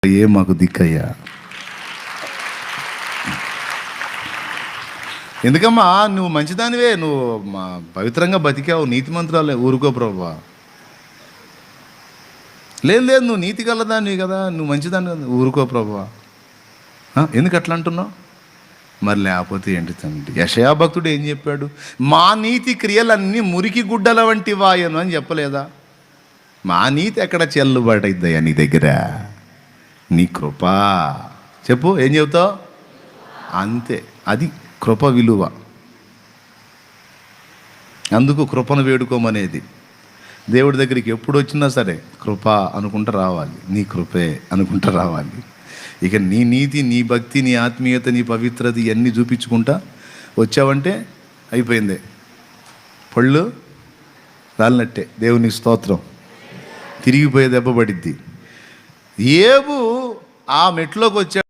ఏ మాకు దిక్కయ్యా. ఎందుకమ్మా నువ్వు మంచిదానివే, నువ్వు పవిత్రంగా బతికావు, నీతిమంతురాలే, ఊరుకో ప్రభువా. లేదు లేదు, నువ్వు నీతి గలదానివి కదా, నువ్వు మంచిదాన్ని, ఊరుకో ప్రభువా. ఎందుకు అట్లా అంటున్నావు? మరి లేకపోతే ఏంటి తండ్రి? యెషయా భక్తుడు ఏం చెప్పాడు? మా నీతి క్రియలన్నీ మురికి గుడ్డల వంటి వాయను అని చెప్పలేదా? మా నీతి ఎక్కడ చెల్లుబాటైద్దయ్యా నీ దగ్గర? నీ కృప. చెప్పు, ఏం చెబుతావు? అంతే, అది కృప విలువ. అందుకు కృపను వేడుకోమనేది. దేవుడి దగ్గరికి ఎప్పుడు వచ్చినా సరే కృప అనుకుంటూ రావాలి, నీ కృపే అనుకుంటూ రావాలి. ఇక నీ నీతి, నీ భక్తి, నీ ఆత్మీయత, నీ పవిత్రత ఇవన్నీ చూపించుకుంటా వచ్చావంటే అయిపోయిందే, పళ్ళు రాలినట్టే. దేవునికి స్తోత్రం. తిరిగిపోయే దెబ్బ పడిద్ది. ఏబు ఆ మెట్లోకి వచ్చాడు.